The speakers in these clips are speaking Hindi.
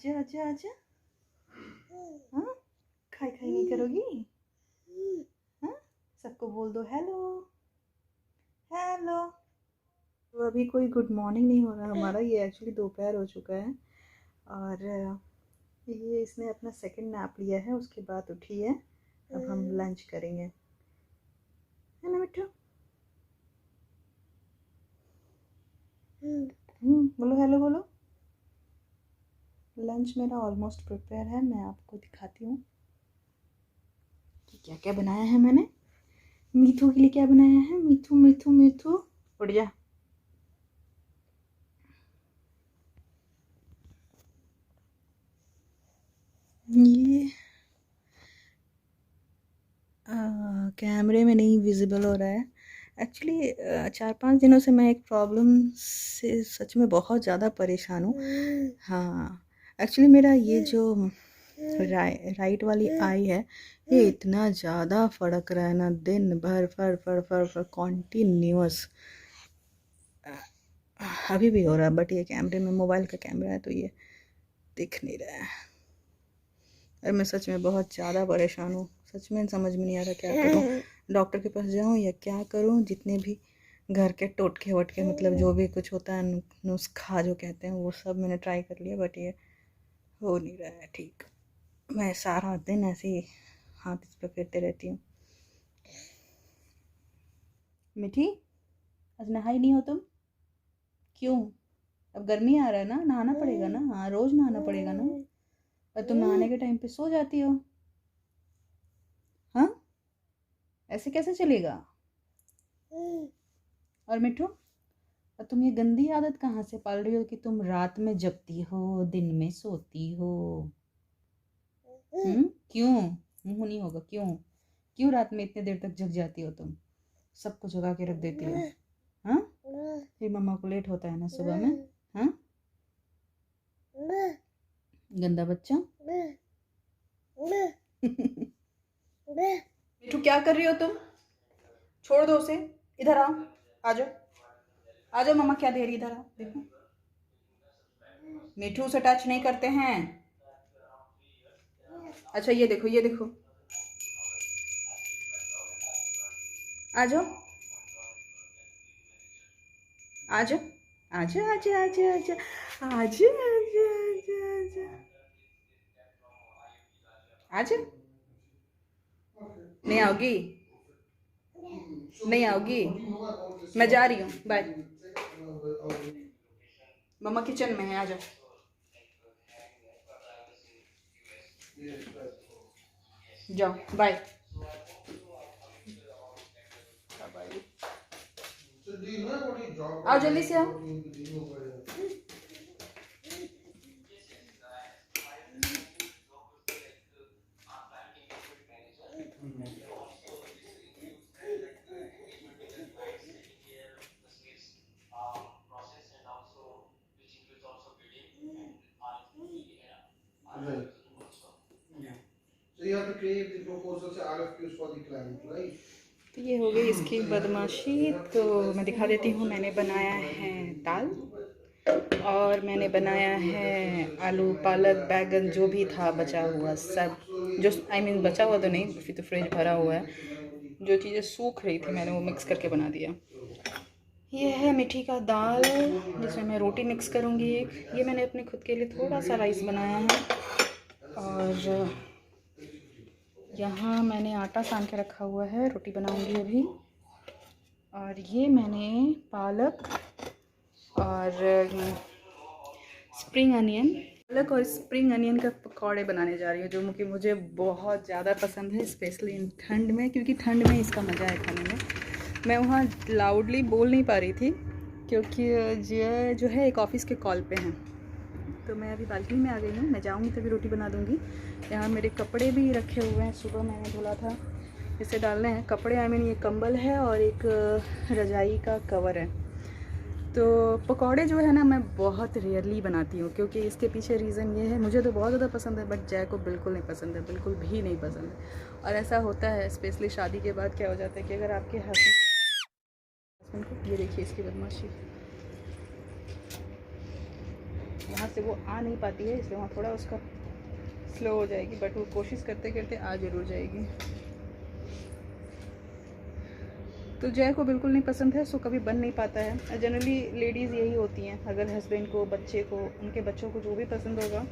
आजा आजा आजा। हाँ, खाई खाई नहीं करोगी? हाँ, सबको बोल दो हेलो हेलो। तो अभी कोई गुड मॉर्निंग नहीं हो रहा हमारा, ये एक्चुअली दोपहर हो चुका है और ये इसने अपना सेकंड नैप लिया है, उसके बाद उठी है। अब हम लंच करेंगे, है ना मिट्टू? बोलो हेलो बोलो। लंच मेरा ऑलमोस्ट प्रिपेयर है, मैं आपको दिखाती हूँ कि क्या क्या बनाया है मैंने। मीठू के लिए क्या बनाया है? मीठू मीठू मीठू उड़ जा। ये कैमरे में नहीं विजिबल हो रहा है एक्चुअली। 4-5 दिनों से मैं एक प्रॉब्लम से सच में बहुत ज़्यादा परेशान हूँ। हाँ, एक्चुअली मेरा ये जो राइट वाली आई है, ये इतना ज़्यादा फड़क रहा है ना, दिन भर फड़ फड़ फड़ फड़ कॉन्टीन्यूअस। अभी भी हो रहा है, बट ये कैमरे में, मोबाइल का कैमरा है तो ये दिख नहीं रहा है। और मैं सच में बहुत ज़्यादा परेशान हूँ, सच में समझ में नहीं आ रहा क्या करूँ, डॉक्टर के पास जाऊँ या क्या करूँ। जितने भी घर के टोटके वटके, मतलब जो भी कुछ होता है, नुस्खा जो कहते हैं, वो सब मैंने ट्राई कर लिया, बट ये हो नहीं रहा है ठीक। मैं सारा दिन ऐसे ही हाथ इस पर फेरते रहती हूँ। मिठी, आज नहाई नहीं हो तुम? क्यों? अब गर्मी आ रहा है ना, नहाना पड़ेगा ना। हाँ, रोज़ नहाना पड़ेगा ना। और तुम नहाने के टाइम पे सो जाती हो। हाँ, ऐसे कैसे चलेगा? और मिठू, और तुम ये गंदी आदत कहाँ से पाल रही हो कि तुम रात में जगती हो, दिन में सोती हो? क्यों? मुंह नहीं होगा, क्यों? क्यों रात में इतने देर तक जग जाती हो तुम? सबको जगा के रख देती हो। हाँ, फिर मम्मा को लेट होता है ना सुबह में। हाँ, गंदा बच्चा। मिठू, क्या कर रही हो तुम? छोड़ दो उसे, इधर आओ, आ जाओ आ जाओ, मम्मा क्या दे रही, इधर आओ देखो। मिठू से टच नहीं करते हैं। अच्छा ये देखो, ये देखो, आ जाओ आ जाओ आ जाओ आ जाओ आ जाओ आ जाओ आ जाओ आ जाओ। नहीं आओगी? नहीं आओगी? मैं जा रही हूँ, बाय। मम्मा किचन में है, आ जाओ। जाओ, बाय। आओ जल्दी से आओ। Right. So you have to create the proposals, RFQs for the client, right? तो ये हो गई इसकी बदमाशी। तो मैं दिखा देती हूँ, मैंने बनाया है दाल और मैंने बनाया है आलू पालक बैगन, जो भी था बचा हुआ सब, जो बचा हुआ तो नहीं, फिर तो फ्रिज भरा हुआ है। जो चीज़ें सूख रही थी मैंने वो मिक्स करके बना दिया। ये है मीठी का दाल, जिसमें मैं रोटी मिक्स करूँगी एक। ये मैंने अपने खुद के लिए थोड़ा सा राइस बनाया है। और यहाँ मैंने आटा सान के रखा हुआ है, रोटी बनाऊँगी अभी। और ये मैंने पालक और स्प्रिंग अनियन, पालक और स्प्रिंग अनियन का पकौड़े बनाने जा रही हूँ, जो कि मुझे बहुत ज़्यादा पसंद है, स्पेशली इन ठंड में, क्योंकि ठंड में इसका मज़ा है खाने में। मैं वहाँ लाउडली बोल नहीं पा रही थी क्योंकि जो है एक ऑफ़िस के कॉल पे हैं। तो मैं अभी बालकनी में आ गई हूँ, मैं जाऊँगी तभी रोटी बना दूँगी। यहाँ मेरे कपड़े भी रखे हुए हैं, सुबह मैंने धुला था, इसे डालने हैं कपड़े। ये कंबल है और एक रजाई का कवर है। तो पकौड़े जो है ना, मैं बहुत रेयरली बनाती हूँ, क्योंकि इसके पीछे रीज़न ये है, मुझे तो बहुत ज़्यादा पसंद है बट जय को बिल्कुल नहीं पसंद है, बिल्कुल भी नहीं पसंद है। और ऐसा होता है स्पेशली शादी के बाद, क्या हो जाता है कि अगर आपके हस्बैंड को, ये देखिए इसकी बदमाशी, वहाँ से वो आ नहीं पाती है, इसलिए वहाँ थोड़ा उसका स्लो हो जाएगी, बट वो कोशिश करते करते आ ज़रूर जाएगी। तो जय को बिल्कुल नहीं पसंद है, सो कभी बन नहीं पाता है। जनरली लेडीज़ यही होती हैं, अगर हस्बैंड को, बच्चे को, उनके बच्चों को जो भी पसंद होगा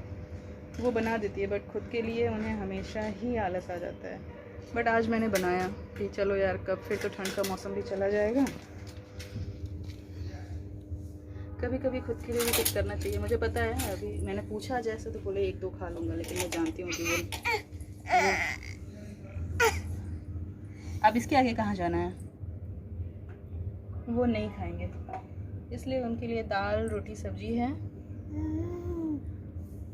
वो बना देती है, बट खुद के लिए उन्हें हमेशा ही आलस आ जाता है। बट आज मैंने बनाया कि चलो यार, कब फिर तो ठंड का मौसम भी चला जाएगा, कभी कभी खुद के लिए भी कुछ करना चाहिए। मुझे पता है, अभी मैंने पूछा जैसे तो बोले 1-2 खा लूँगा, लेकिन मैं जानती हूँ कि वो अब इसके आगे कहाँ जाना है, वो नहीं खाएंगे, इसलिए उनके लिए दाल रोटी सब्जी है।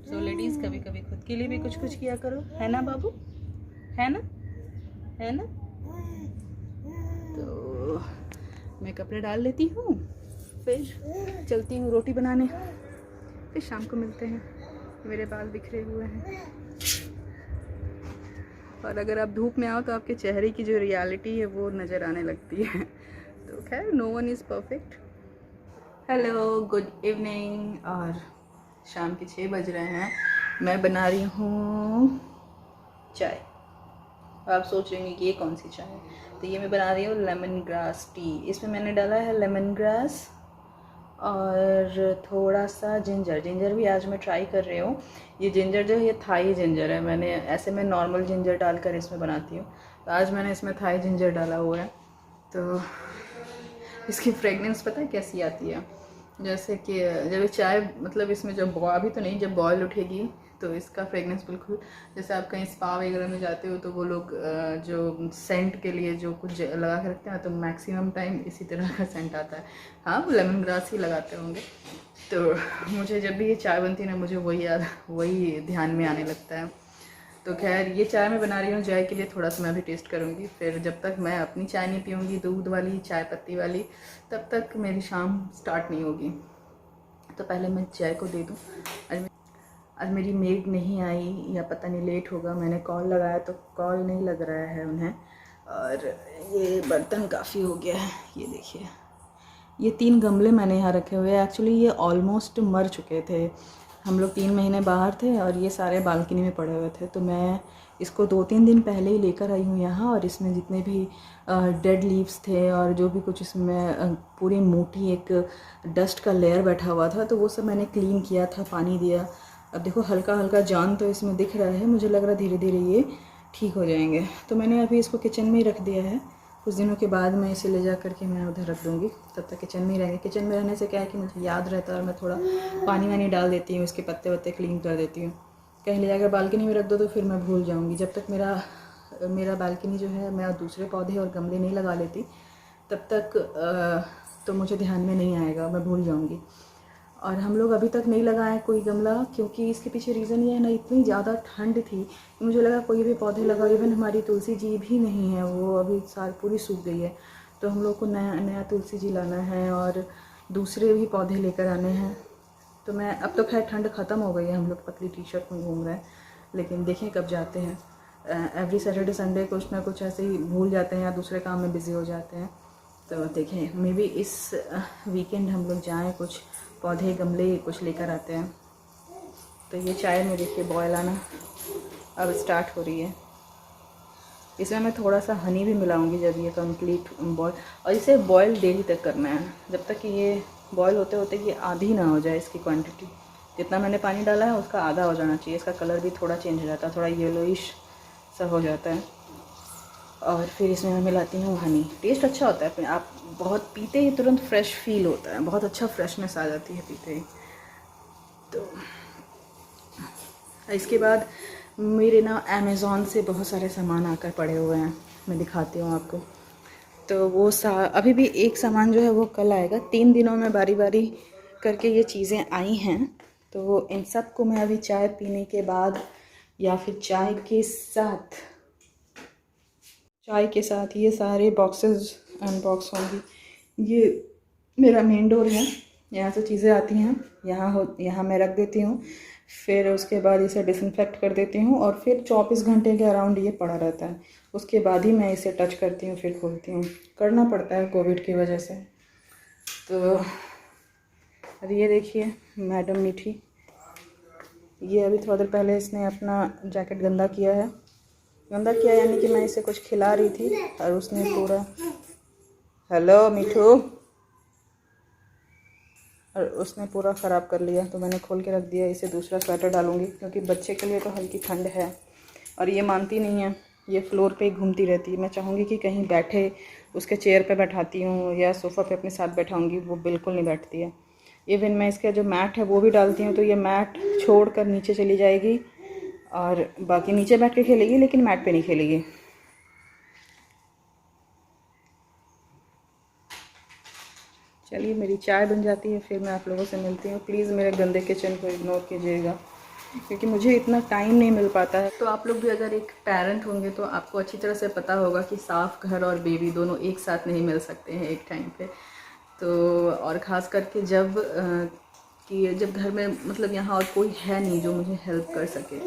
सो लेडीज़ कभी कभी खुद के लिए भी कुछ कुछ किया करो, है ना बाबू, है ना, है ना। तो मैं कपड़े डाल लेती हूँ, फिर चलती हूँ रोटी बनाने, फिर शाम को मिलते हैं। मेरे बाल बिखरे हुए हैं, और अगर आप धूप में आओ तो आपके चेहरे की जो रियलिटी है वो नज़र आने लगती है। तो खैर, no one is perfect. Hello, good evening, और शाम के 6 बज रहे हैं। मैं बना रही हूँ चाय। आप सोच रहे हैं कि ये कौन सी चाय है, तो ये मैं बना रही हूँ लेमन ग्रास टी। इसमें मैंने डाला है लेमन ग्रास और थोड़ा सा जिंजर भी आज मैं ट्राई कर रही हूँ। ये जिंजर जो है ये थाई जिंजर है, मैं नॉर्मल जिंजर डालकर इसमें बनाती हूँ, तो आज मैंने इसमें थाई जिंजर डाला हुआ है। तो इसकी फ्रेगनेंस पता है कैसी आती है, जैसे कि जब ये चाय, मतलब इसमें जब अभी तो नहीं, जब बॉयल उठेगी तो इसका फ्रेगनेंस बिल्कुल, जैसे आप कहीं स्पा वगैरह में जाते हो तो वो लोग जो सेंट के लिए जो कुछ लगा के रखते हैं, तो मैक्सिमम टाइम इसी तरह का सेंट आता है। हाँ, वो लेमन ग्रास ही लगाते होंगे। तो मुझे जब भी ये चाय बनती है ना, मुझे वही ध्यान में आने लगता है। तो खैर, ये चाय मैं बना रही हूँ जय के लिए, थोड़ा सा मैं भी टेस्ट करूँगी। फिर जब तक मैं अपनी चाय नहीं पीऊँगी दूध वाली, चाय पत्ती वाली, तब तक मेरी शाम स्टार्ट नहीं होगी। तो पहले मैं जय को दे दूँ। आज मेरी मेड नहीं आई, या पता नहीं लेट होगा, मैंने कॉल लगाया तो कॉल नहीं लग रहा है उन्हें। और ये बर्तन काफ़ी हो गया है, ये देखिए, ये 3 गमले मैंने यहाँ रखे हुए हैं। एक्चुअली ये ऑलमोस्ट मर चुके थे, हम लोग 3 महीने बाहर थे और ये सारे बालकनी में पड़े हुए थे। तो मैं इसको 2-3 दिन पहले ही लेकर आई हूँ यहाँ, और इसमें जितने भी डेड लीव्स थे और जो भी कुछ इसमें पूरी मोटी एक डस्ट का लेयर बैठा हुआ था, तो वो सब मैंने क्लीन किया था, पानी दिया। अब देखो हल्का हल्का जान तो इसमें दिख रहा है, मुझे लग रहा है धीरे धीरे ये ठीक हो जाएंगे। तो मैंने अभी इसको किचन में ही रख दिया है, कुछ दिनों के बाद मैं इसे ले जा करके मैं उधर रख दूँगी, तब तक किचन में ही रहेंगे। किचन में रहने से क्या है कि मुझे याद रहता है, और मैं थोड़ा पानी वानी डाल देती हूँ, इसके पत्ते वत्ते क्लीन कर देती हूँ। कहीं ले जाकर बालकनी में रख दो तो फिर मैं भूल जाऊँगी। जब तक मेरा बालकनी जो है, मैं दूसरे पौधे और गमले नहीं लगा लेती, तब तक तो मुझे ध्यान में नहीं आएगा, मैं भूल जाऊँगी। और हम लोग अभी तक नहीं लगाए कोई गमला, क्योंकि इसके पीछे रीज़न ये है ना, इतनी ज़्यादा ठंड थी, मुझे लगा कोई भी पौधे लगाओ। इवन हमारी तुलसी जी भी नहीं है, वो अभी साल पूरी सूख गई है। तो हम लोग को नया तुलसी जी लाना है और दूसरे भी पौधे लेकर आने हैं। तो मैं, अब तो खैर ठंड ख़त्म हो गई है, हम लोग पतली टी-शर्ट में घूम रहे हैं, लेकिन देखें कब जाते हैं। एवरी सैटरडे संडे कुछ ना कुछ ऐसे ही भूल जाते हैं या दूसरे काम में बिज़ी हो जाते हैं। तो देखें, मे बी इस वीकेंड हम लोग जाएँ, कुछ पौधे गमले कुछ लेकर आते हैं। तो ये चाय में देखिए बॉयल आना अब स्टार्ट हो रही है। इसमें मैं थोड़ा सा हनी भी मिलाऊंगी जब ये कंप्लीट बॉयल, और इसे बॉयल डेली तक करना है, जब तक कि ये बॉयल होते होते ये आधी ना हो जाए। इसकी क्वांटिटी जितना मैंने पानी डाला है उसका आधा हो जाना चाहिए। इसका कलर भी थोड़ा चेंज हो जाता है, थोड़ा येलोइश सा हो जाता है। और फिर इसमें मैं मिलाती हूँ हनी। टेस्ट अच्छा होता है, आप बहुत पीते ही तुरंत फ्रेश फील होता है, बहुत अच्छा फ्रेशनेस आ जाती है पीते ही। तो इसके बाद मेरे ना अमेज़ॉन से बहुत सारे सामान आकर पड़े हुए हैं, मैं दिखाती हूँ आपको। तो वो अभी भी एक सामान जो है वो कल आएगा। 3 दिनों में बारी बारी करके ये चीज़ें आई हैं। तो इन सब को मैं अभी चाय पीने के बाद या फिर चाय के साथ ये सारे बॉक्सेस अनबॉक्स होंगी। ये मेरा मेन डोर है, यहाँ से चीज़ें आती हैं, यहाँ मैं रख देती हूँ। फिर उसके बाद इसे डिसइंफेक्ट कर देती हूँ, और फिर 24 घंटे के अराउंड ये पड़ा रहता है। उसके बाद ही मैं इसे टच करती हूँ, फिर खोलती हूँ। करना पड़ता है कोविड की वजह से। तो अब ये देखिए मैडम मीठी ये अभी थोड़ा देर पहले इसने अपना जैकेट गंदा किया है। गंदा किया यानी कि मैं इसे कुछ खिला रही थी और उसने पूरा, हेलो मिठू, और उसने पूरा ख़राब कर लिया। तो मैंने खोल के रख दिया। इसे दूसरा स्वेटर डालूंगी क्योंकि बच्चे के लिए तो हल्की ठंड है। और ये मानती नहीं है, ये फ्लोर पे ही घूमती रहती है। मैं चाहूँगी कि कहीं बैठे, उसके चेयर पे बैठाती हूँ या सोफ़ा पे अपने साथ बैठाऊँगी, वो बिल्कुल नहीं बैठती है। इवन मैं इसका जो मैट है वो भी डालती हूँ तो ये मैट छोड़ कर नीचे चली जाएगी और बाकी नीचे बैठ के खेलेगी, लेकिन मैट पे नहीं खेलेगी। चलिए मेरी चाय बन जाती है, फिर मैं आप लोगों से मिलती हूँ। प्लीज़ मेरे गंदे किचन को इग्नोर कीजिएगा क्योंकि मुझे इतना टाइम नहीं मिल पाता है। तो आप लोग भी अगर एक पेरेंट होंगे तो आपको अच्छी तरह से पता होगा कि साफ़ घर और बेबी दोनों एक साथ नहीं मिल सकते हैं एक टाइम पे। तो और ख़ास करके जब घर में मतलब यहाँ और कोई है नहीं जो मुझे हेल्प कर सके।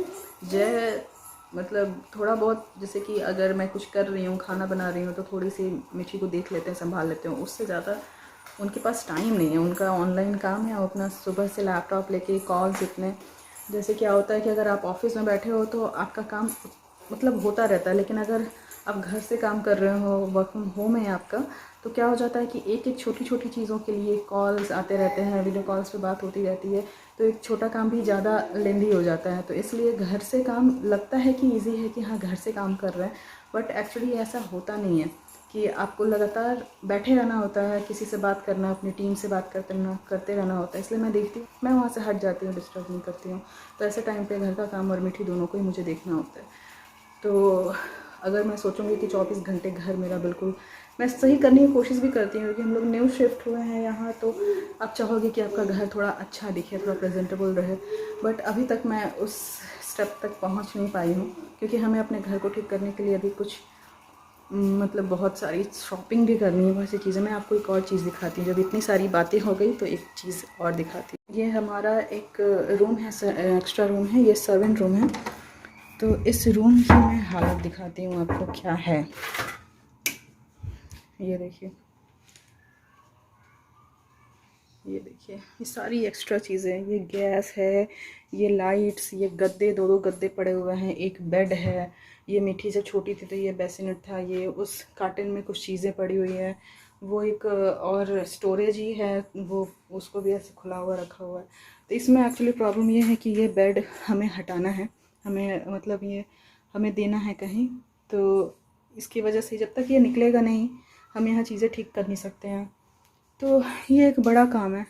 मतलब थोड़ा बहुत, जैसे कि अगर मैं कुछ कर रही हूँ, खाना बना रही हूँ, तो थोड़ी सी मिठी को देख लेते हैं, संभाल लेते हैं। उससे ज़्यादा उनके पास टाइम नहीं है। उनका ऑनलाइन काम है, वो अपना सुबह से लैपटॉप लेके कॉल्स इतने, जैसे क्या होता है कि अगर आप ऑफिस में बैठे हो तो आपका काम मतलब होता रहता है, लेकिन अगर आप घर से काम कर रहे हो, वर्क फ्रॉम होम है आपका, तो क्या हो जाता है कि एक एक छोटी छोटी चीज़ों के लिए कॉल्स आते रहते हैं, वीडियो कॉल्स पे बात होती रहती है, तो एक छोटा काम भी ज़्यादा लेंदी हो जाता है। तो इसलिए घर से काम लगता है कि ईजी है कि हाँ घर से काम कर रहे हैं, बट एक्चुअली ऐसा होता नहीं है कि आपको लगातार बैठे रहना होता है, किसी से बात करना, अपनी टीम से बात करते रहना होता है। इसलिए मैं देखती हूँ, मैं वहाँ से हट जाती हूँ, डिस्टर्ब नहीं करती हूँ। तो ऐसे टाइम पे घर का काम और मिठी दोनों को ही मुझे देखना होता है। तो अगर मैं सोचूंगी कि 24 घंटे घर मेरा बिल्कुल, मैं सही करने की कोशिश भी करती हूँ क्योंकि हम लोग न्यू शिफ्ट हुए हैं यहाँ, तो आप चाहोगे कि आपका घर थोड़ा अच्छा दिखे, थोड़ा प्रेजेंटेबल रहे, बट अभी तक मैं उस स्टेप तक पहुँच नहीं पाई हूँ क्योंकि हमें अपने घर को ठीक करने के लिए अभी कुछ मतलब बहुत सारी शॉपिंग भी करनी है, बहुत सी चीज़ें। मैं आपको एक और चीज़ दिखाती हूँ। जब इतनी सारी बातें हो गई तो एक चीज़ और दिखाती हूँ। ये हमारा एक रूम है, एक्स्ट्रा रूम है, ये सर्वेंट रूम है। तो इस रूम की मैं हालत दिखाती हूँ आपको क्या है। ये देखिए, ये देखिए, ये सारी एक्स्ट्रा चीज़ें, ये गैस है, ये लाइट्स, ये गद्दे, दो गद्दे पड़े हुए हैं, एक बेड है। ये मिठी जब छोटी थी तो ये बेसिनेट था, ये उस कार्टन में कुछ चीज़ें पड़ी हुई है, वो एक और स्टोरेज ही है, वो उसको भी ऐसे खुला हुआ रखा हुआ है। तो इसमें एक्चुअली प्रॉब्लम ये है कि ये बेड हमें हटाना है, हमें मतलब ये हमें देना है कहीं। तो इसकी वजह से जब तक ये निकलेगा नहीं, हम यहाँ चीज़ें ठीक कर नहीं सकते हैं। तो ये एक बड़ा काम है,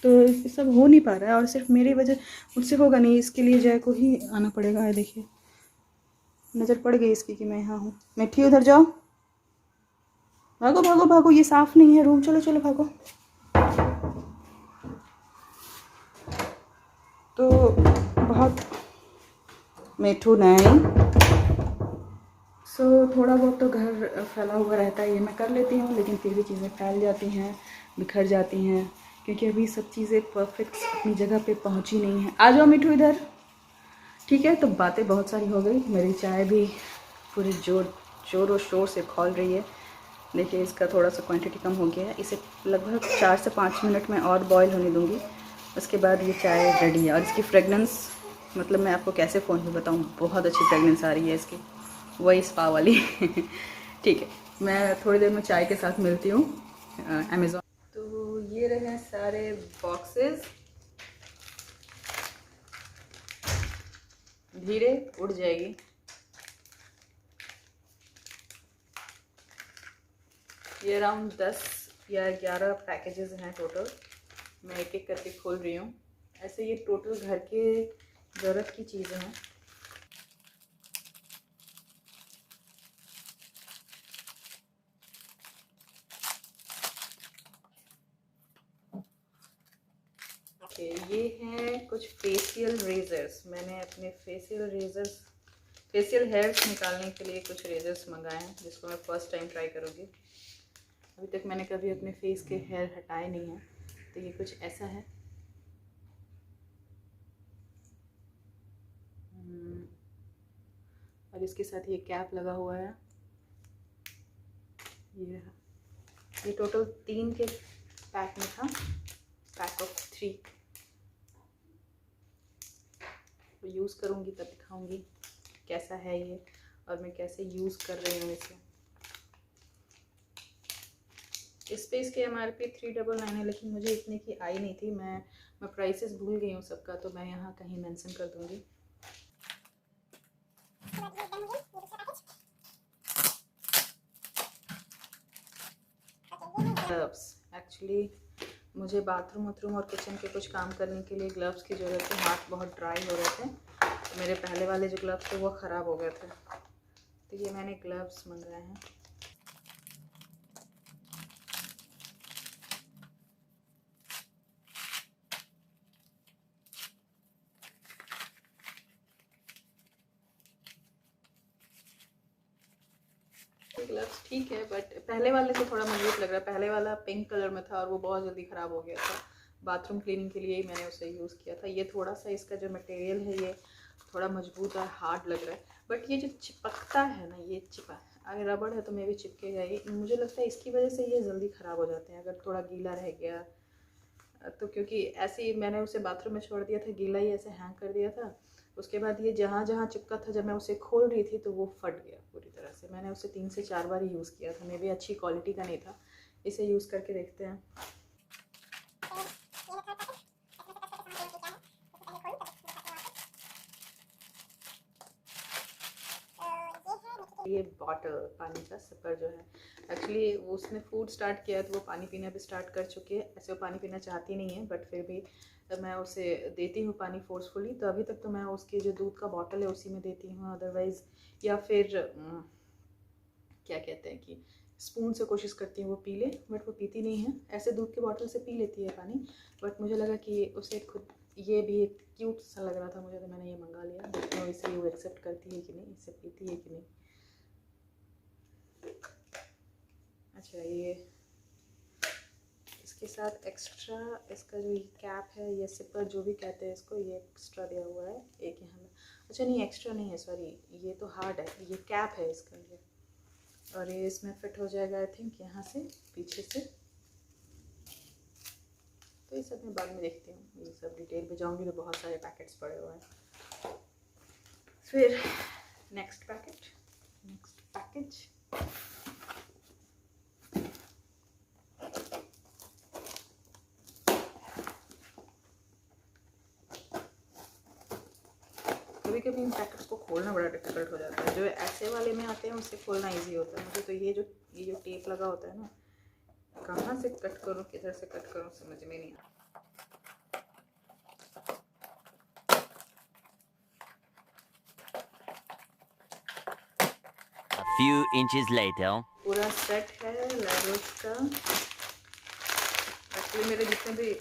तो ये सब हो नहीं पा रहा है और सिर्फ मेरी वजह, मुझसे होगा नहीं, इसके लिए जय को ही आना पड़ेगा। है देखिए, नज़र पड़ गई इसकी कि मैं यहाँ हूँ। मिठी उधर जाओ, भागो भागो भागो, ये साफ़ नहीं है रूम, चलो चलो भागो। तो बहुत मिठू नहीं, थोड़ा बहुत तो घर फैला हुआ रहता है, ये मैं कर लेती हूँ, लेकिन फिर भी चीज़ें फैल जाती हैं, बिखर जाती हैं क्योंकि अभी सब चीज़ें परफेक्ट अपनी जगह पे पहुँची नहीं है। आ जाओ मिठू इधर। ठीक है, तो बातें बहुत सारी हो गई, मेरी चाय भी पूरे जोर और शोर से खौल रही है। देखिए इसका थोड़ा सा क्वांटिटी कम हो गया है, इसे लगभग 4 से 5 मिनट में और बॉईल होने दूँगी, उसके बाद ये चाय रेडी है। और इसकी फ्रेगनेंस, मतलब मैं आपको कैसे फ़ोन पे बताऊँ, बहुत अच्छी फ्रेगनेंस आ रही है इसकी, वही स्पा वाली। ठीक है, मैं थोड़ी देर में चाय के साथ मिलती हूँ अमेज़ॉन। तो ये रहे सारे बॉक्सेस, धीरे उड़ जाएगी। ये अराउंड 10 या 11 पैकेजेस हैं टोटल, मैं एक एक करके खोल रही हूँ। ऐसे ये टोटल घर के ज़रूरत की चीज़ें हैं। ओके, ये हैं कुछ फेशियल रेजर्स। मैंने अपने फेशियल हेयर्स निकालने के लिए कुछ रेजर्स मंगाए हैं, जिसको मैं फ़र्स्ट टाइम ट्राई करूँगी। अभी तक मैंने कभी अपने फेस के हेयर हटाए नहीं हैं, तो ये कुछ ऐसा है। और इसके साथ ये कैप लगा हुआ है। ये टोटल 3 के पैक में था, पैक ऑफ 3। यूज़ करूँगी तब दिखाऊँगी कैसा है ये और मैं कैसे यूज़ कर रही हूँ इसे। इस पे इसके MRP 399 है, लेकिन मुझे इतने की आई नहीं थी। मैं प्राइसेस भूल गई हूँ सबका, तो मैं यहाँ कहीं मेंशन कर दूँगी। ग्लव्स, एक्चुअली मुझे बाथरूम वाथरूम और किचन के कुछ काम करने के लिए ग्लव्स की ज़रूरत है। हाथ बहुत ड्राई हो रहे थे, मेरे पहले वाले जो ग्लव्स थे वो ख़राब हो गए थे, तो ये मैंने ग्लव्स मंगाए हैं। ग्लव्स ठीक है, बट पहले वाले से थोड़ा मजबूत लग रहा है। पहले वाला पिंक कलर में था और वो बहुत जल्दी ख़राब हो गया था। बाथरूम क्लीनिंग के लिए ही मैंने उसे यूज़ किया था। ये थोड़ा सा इसका जो मटेरियल है ये थोड़ा मजबूत और हार्ड लग रहा है, बट ये जो चिपकता है ना, ये अगर रबड़ है तो मे भी चिपकेगा ही। मुझे लगता है इसकी वजह से ये जल्दी ख़राब हो जाते हैं अगर थोड़ा गीला रह गया तो, क्योंकि ऐसे ही मैंने उसे बाथरूम में छोड़ दिया था, गीला ही ऐसे हैंग कर दिया था। उसके बाद ये जहाँ जहाँ चिपका था, जब मैं उसे खोल रही थी तो वो फट गया पूरी तरह से। मैंने उसे 3 से 4 बार ही यूज़ किया था, मे भी अच्छी क्वालिटी का नहीं था। इसे यूज़ करके देखते हैं। ये बॉटल पानी का सिपर जो है, एक्चुअली उसने फूड स्टार्ट किया है तो वो पानी पीना भी स्टार्ट कर चुकी है। ऐसे वो पानी पीना चाहती नहीं है, बट फिर भी मैं उसे देती हूँ पानी फोर्सफुली। तो अभी तक तो मैं उसके जो दूध का बॉटल है उसी में देती हूँ, अदरवाइज़ या फिर क्या कहते हैं कि स्पून से कोशिश करती हूँ वो पी ले, बट वो पीती नहीं है। ऐसे दूध के बॉटल से पी लेती है पानी, बट मुझे लगा कि उसे खुद ये भी एक क्यूट सा लग रहा था मुझे, तो मैंने ये मंगा लिया। देखती हूँ इसे वो एक्सेप्ट करती है कि नहीं, इसे पीती है कि नहीं। अच्छा, ये इसके साथ एक्स्ट्रा इसका जो कैप है, ये सिपर जो भी कहते हैं इसको, ये एक्स्ट्रा दिया हुआ है एक यहाँ में। अच्छा नहीं, एक्स्ट्रा नहीं है, सॉरी, ये तो हार्ड है, ये कैप है इसका ये, और ये इसमें फिट हो जाएगा आई थिंक यहाँ से पीछे से। तो ये सब मैं बाद में देखती हूँ, ये सब डिटेल पे जाऊँगी तो बहुत सारे पैकेट्स पड़े हुए हैं। फिर नेक्स्ट पैकेज कभी कभी इन पैकेट्स को खोलना बड़ा डिफिकल्ट हो जाता है। जो ऐसे वाले में आते हैं उससे खोलना इजी होता है मुझे, तो ये जो टेप लगा होता है ना, कहाँ से कट करूँ किधर से कट करूँ समझ में नहीं आता। A few inches later. पूरा सेट है लेगोस का। एक्चुअली मेरे जितने भी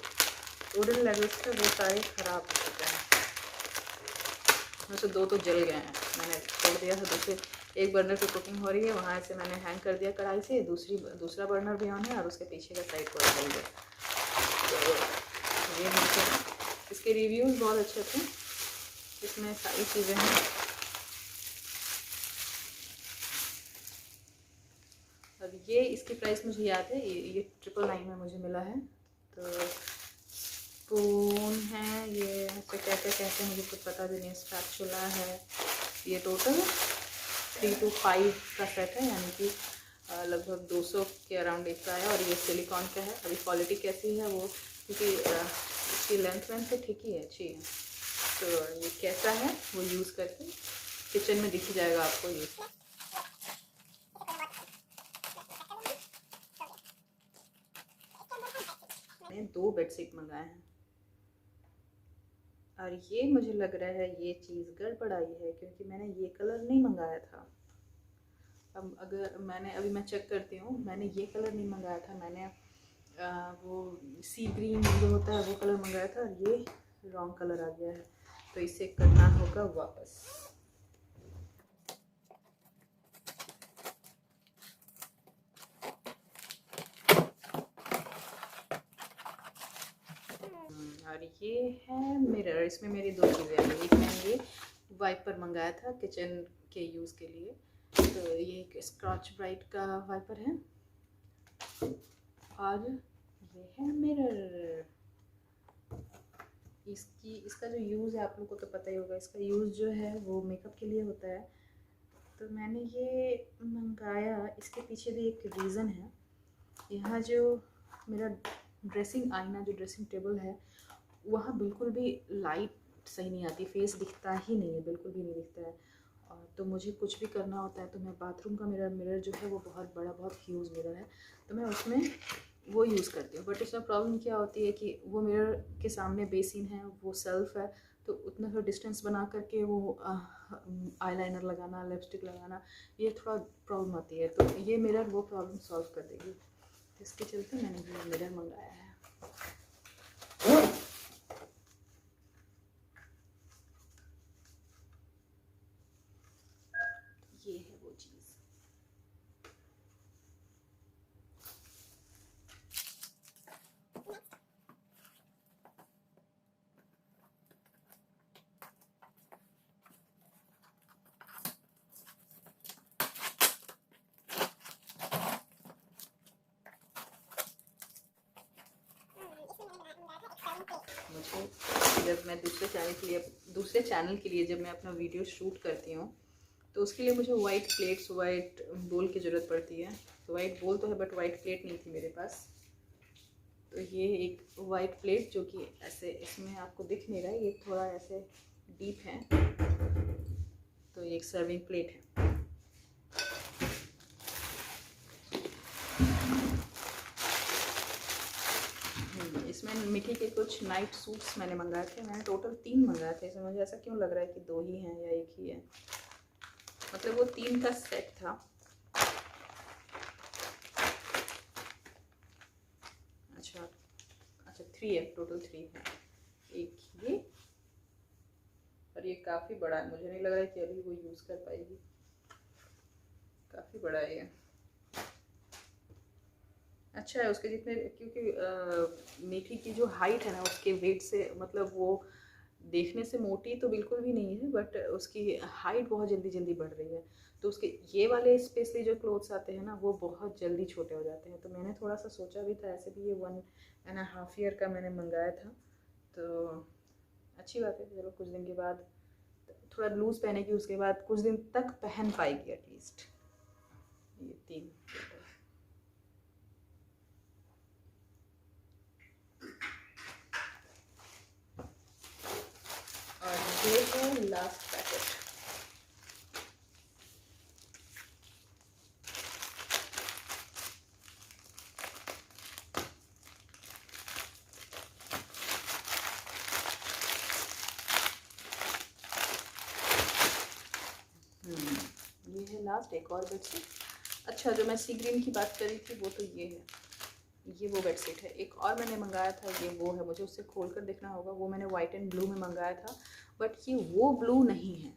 वुडन लेगोस थे वो सारे ख़राब हो चुके हैं, वैसे 2 तो जल गए हैं। मैंने छोड़ दिया था, दूसरे एक बर्नर पे कुकिंग हो रही है, वहाँ से मैंने हैंग कर दिया कढ़ाई से। दूसरा बर्नर भी ऑन है और उसके पीछे का साइड पूरा जल गया। तो ये मुझे, इसके रिव्यूज़ बहुत अच्छे थे, इसमें सारी चीज़ें हैं। अब ये इसकी प्राइस मुझे याद है, ये 999 में मुझे मिला है। तो स्पून है, ये इसे क्या क्या कहते हैं मुझे कुछ पता भी नहीं। स्पैचुला है, ये टोटल 3 to 5 का सेट है, यानी कि लगभग 200 के अराउंड इसका है। और ये सिलिकॉन का है। अभी क्वालिटी कैसी है वो, क्योंकि इसकी लेंथ से ठीक ही है, अच्छी है। तो ये कैसा है वो यूज़ करके किचन में दिख जाएगा आपको यूज़। मैंने 2 बेडशीट मंगाए हैं और ये मुझे लग रहा है ये चीज़ गड़बड़ाई है, क्योंकि मैंने ये कलर नहीं मंगाया था। अब अभी मैं चेक करती हूँ, मैंने ये कलर नहीं मंगाया था। मैंने वो सी ग्रीन जो होता है वो कलर मंगाया था, और ये रॉन्ग कलर आ गया है, तो इसे करना होगा वापस। और ये है मिरर, इसमें मेरी 2 चीज़ें आई। एक मैंने ये वाइपर मंगाया था किचन के यूज़ के लिए, तो ये एक स्क्रॉच ब्राइट का वाइपर है, और ये है मिरर। इसका जो यूज़ है आप लोगों को तो पता ही होगा। इसका यूज़ जो है वो मेकअप के लिए होता है। तो मैंने ये मंगाया, इसके पीछे भी एक रीज़न है। यहाँ जो मेरा ड्रेसिंग आईना, जो ड्रेसिंग टेबल है, वहाँ बिल्कुल भी लाइट सही नहीं आती, फेस दिखता ही नहीं है, बिल्कुल भी नहीं दिखता है। और तो मुझे कुछ भी करना होता है तो मैं बाथरूम का मेरा मिरर जो है वो बहुत बड़ा, बहुत ह्यूज मिरर है, तो मैं उसमें वो यूज़ करती हूँ। बट इसमें प्रॉब्लम क्या होती है कि वो मिरर के सामने बेसिन है, वो सेल्फ है, तो उतना सा डिस्टेंस बना करके वो आईलाइनर लगाना, लिपस्टिक लगाना, ये थोड़ा प्रॉब्लम आती है। तो ये मिरर वो प्रॉब्लम सॉल्व कर देगी। तो इसके चलते मैंने ये मिरर मंगाया है। ये है वो चीज़। मुझे जब मैं दूसरे चैनल के लिए जब मैं अपना वीडियो शूट करती हूँ तो उसके लिए मुझे वाइट प्लेट्स, वाइट बोल की ज़रूरत पड़ती है। तो वाइट बोल तो है बट वाइट प्लेट नहीं थी मेरे पास। तो ये एक वाइट प्लेट जो कि ऐसे इसमें आपको दिख नहीं रहा है, ये थोड़ा ऐसे डीप है, तो ये एक सर्विंग प्लेट है। इसमें मिकी के कुछ नाइट सूट्स मैंने मंगाए थे। मैंने टोटल 3 मंगाए थे। इसमें मुझे ऐसा क्यों लग रहा है कि 2 ही हैं या 1 ही है, मतलब वो 3 का सेट था। अच्छा 3 है, टोटल 3 है। एक ये, और ये काफ़ी बड़ा है, मुझे नहीं लग रहा है कि अभी वो यूज़ कर पाएगी, काफ़ी बड़ा है ये। अच्छा है उसके जितने, क्योंकि मीठी की जो हाइट है ना उसके वेट से, मतलब वो देखने से मोटी तो बिल्कुल भी नहीं है, बट उसकी हाइट बहुत जल्दी जल्दी बढ़ रही है। तो उसके ये वाले स्पेशली जो क्लोथ्स आते हैं ना वो बहुत जल्दी छोटे हो जाते हैं। तो मैंने थोड़ा सा सोचा भी था, ऐसे भी ये 1.5 ईयर का मैंने मंगाया था, तो अच्छी बात है। चलो कुछ दिन के बाद थोड़ा लूज़ पहनेगी, उसके बाद कुछ दिन तक पहन पाएगी एटलीस्ट। ये 3 और ये है लास्ट पैकेट। ये है लास्ट, एक और बेडशीट। अच्छा जो मैं सी ग्रीन की बात कर रही थी वो तो ये है, ये वो बेडशीट है। एक और मैंने मंगाया था, ये वो है, मुझे उससे खोल कर देखना होगा। वो मैंने वाइट एंड ब्लू में मंगाया था, बट ये वो ब्लू नहीं है,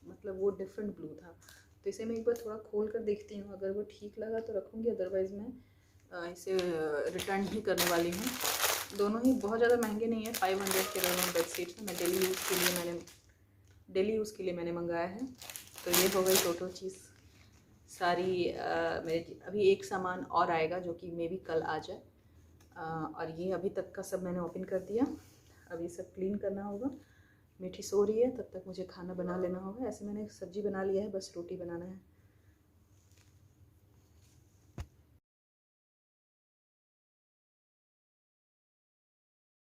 मतलब वो डिफरेंट ब्लू था। तो इसे मैं एक बार थोड़ा खोल कर देखती हूँ, अगर वो ठीक लगा तो रखूँगी, अदरवाइज़ मैं इसे रिटर्न ही करने वाली हूँ। दोनों ही बहुत ज़्यादा महंगे नहीं है, 500 के दोनों बेडशीट्स हैं। मैं डेली यूज़ के लिए मैंने मंगाया है। तो ये हो गई टोटल चीज़ सारी। मेरे अभी एक सामान और आएगा जो कि मे बी कल आ जाए, और ये अभी तक का सब मैंने ओपन कर दिया। अभी सब क्लीन करना होगा। मीठी सो रही है, तब तक मुझे खाना बना लेना होगा। ऐसे मैंने सब्ज़ी बना लिया है, बस रोटी बनाना है।